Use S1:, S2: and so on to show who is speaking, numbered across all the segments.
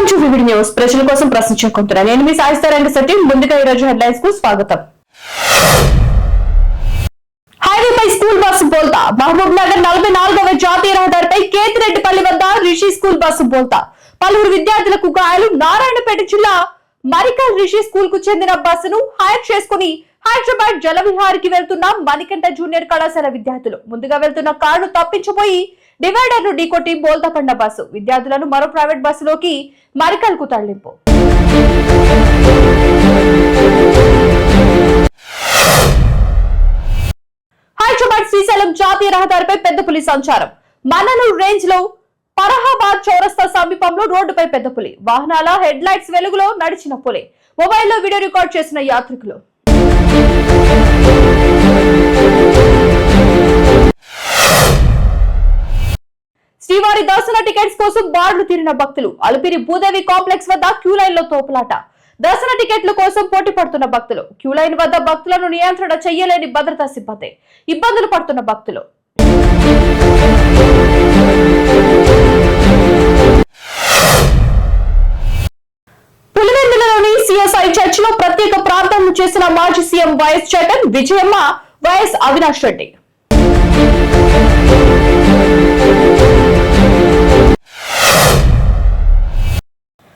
S1: Welcome to VVD news. ప్రజల కోసం ప్రశ్నించుకుంటున్నాను. నేను మీ సాయిస్తారండి సత్యం. ముందుగా ఈ రోజు హెడ్లైన్స్ కు స్వాగతం. హైవేపై స్కూల్ బస్సు బోల్తా. మహబూబ్ నగర్ 44వ జాతీయ రహదారిపై కేతిరెడ్డిపల్లి వద్ద రిషి స్కూల్ బస్సు బోల్తా. పలువురు విద్యార్థులకు గాయాలు. నారాయణపేట జిల్లా మరికల్ రిషి స్కూల్ కు చెందిన బస్సును హైర్ చేసుకుని హైదరాబాద్ జలవిహారికి వెళ్తున్న మణికంఠ జూనియర్ కళాశాల విద్యార్థులు ముందుగా వెళ్తున్న కారును తప్పించబోయి డివైడర్ ను ఢీకొట్టి బోల్తా పడిన బస్సు విద్యార్థులను మరో ప్రైవేట్ బస్సులోకి మరికల్ కు తరలింపు. హైదరాబాద్ శ్రీశైలం జాతీయ రహదారిపై పెద్ద పులి సంచారం. మన్ననూరు రేంజ్ లో ఫరహాబాద్ చౌరస్తా సమీపంలో రోడ్డుపై పెద్ద పులి. వాహనాల హెడ్ లైట్స్ వెలుగులో నడిచిన పులి. మొబైల్లో వీడియో రికార్డ్ చేసిన యాత్రికులు. శ్రీవారి దర్శన టికెట్స్ కోసం బార్లు తీరిన భక్తులు. అలిపిరి భూదేవి కాంప్లెక్స్ వద్ద క్యూ లైన్ లో తోపులాట. దర్శన టికెట్ల కోసం పోటీ పడుతున్న భక్తులు. క్యూ లైన్ వద్ద భక్తులను నియంత్రణ చేయలేని భద్రతా సిబ్బంది. ఇబ్బందులు పడుతున్న భక్తులు. పులివెందులలోని సిఎస్ఐ చర్చ్ లో ప్రత్యేక ప్రార్థనలు చేసిన మాజీ CM YS Jagan, Vijayamma, YS Avinash Reddy.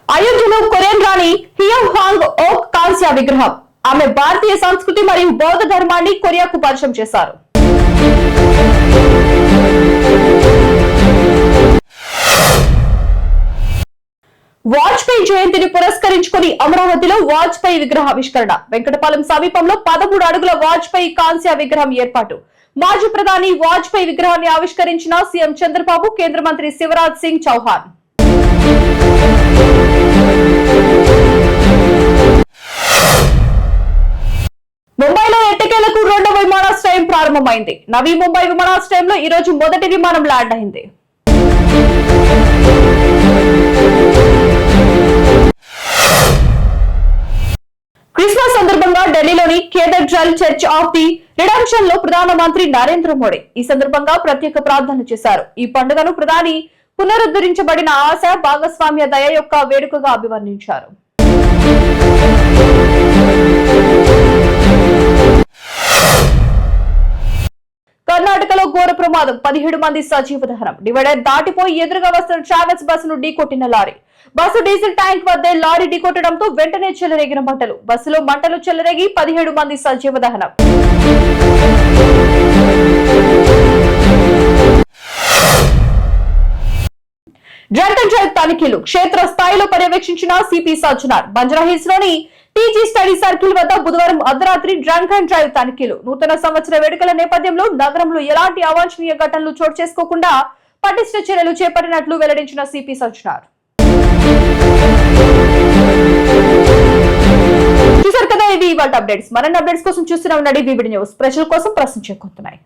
S1: అయోధ్యలో కొరియన్ రాణి హియోంగ్ హాంగ్ ఓక్ కాంస్య విగ్రహం. ఆమె భారతీయ సంస్కృతి మరియు బౌద్ధ ధర్మాన్ని కొరియాకు పరిచయం చేశారు. వాజ్పేయి జయంతిని పురస్కరించుకుని అమరావతిలో వాజ్పేయి విగ్రహావిష్కరణ. వెంకటపాలెం సమీపంలో 13 అడుగుల వాజ్పేయి కాంస్య విగ్రహం ఏర్పాటు. మాజీ ప్రధాని వాజ్పేయి విగ్రహాన్ని ఆవిష్కరించిన సీఎం చంద్రబాబు, కేంద్ర మంత్రి శివరాజ్ సింగ్ చౌహాన్. ముంబైలో ఎట్టకేలకు 2వ విమానాశ్రయం ప్రారంభమైంది. నవీ ముంబై విమానాశ్రయంలో ఈ రోజు మొదటి విమానం ల్యాండ్ అయింది. క్రిస్మస్ సందర్భంగా ఢిల్లీలోని cathedral church of the redemption లో ప్రధానమంత్రి నరేంద్ర మోడీ ఈ సందర్భంగా ప్రత్యేక ప్రార్థనలు చేశారు. ఈ పండుగను ప్రధాని పునరుద్ధరించబడిన ఆశ, భాగస్వామ్య దయ యొక్క వేడుకగా అభివర్ణించారు. కర్ణాటకలో ఘోర ప్రమాదం. 17 మంది సజీవ దహనం. డివైడర్ దాటిపోయి ఎదురుగా వస్తున్న ట్రావెల్స్ బస్సును ఢీకొట్టిన లారీ. బస్సు డీజిల్ ట్యాంక్ వద్దే లారీ ఢీకొట్టడంతో వెంటనే చెలరేగిన మంటలు. బస్సులో మంటలు చెలరేగి 17 మంది సజీవ దహనం. డ్రంక్ అండ్ డ్రైవ్ తనిఖీలు. క్షేత్ర స్థాయిలో పర్యవేక్షించిన సిపి సజ్జనార్. బంజారాహిల్స్ లోని టీజీ స్టడీ సర్కిల్ వద్ద బుధవారం అర్ధరాత్రి డ్రంక్ అండ్ డ్రైవ్ తనిఖీలు. నూతన సంవత్సర వేడుకల నేపథ్యంలో నగరంలో ఎలాంటి అవాంఛనీయ ఘటనలు చోటు చేసుకోకుండా పటిష్ట చర్యలు చేపట్టినట్లు వెల్లడించిన సిపి సజ్జనార్. చూసారు కదా, ఇవి ఇవాళ అప్డేట్స్. మరిన్ని అప్డేట్స్ కోసం చూస్తూనే ఉండండి వివిడి న్యూస్. ప్రజల కోసం ప్రశ్నించుకుంటున్నాయి.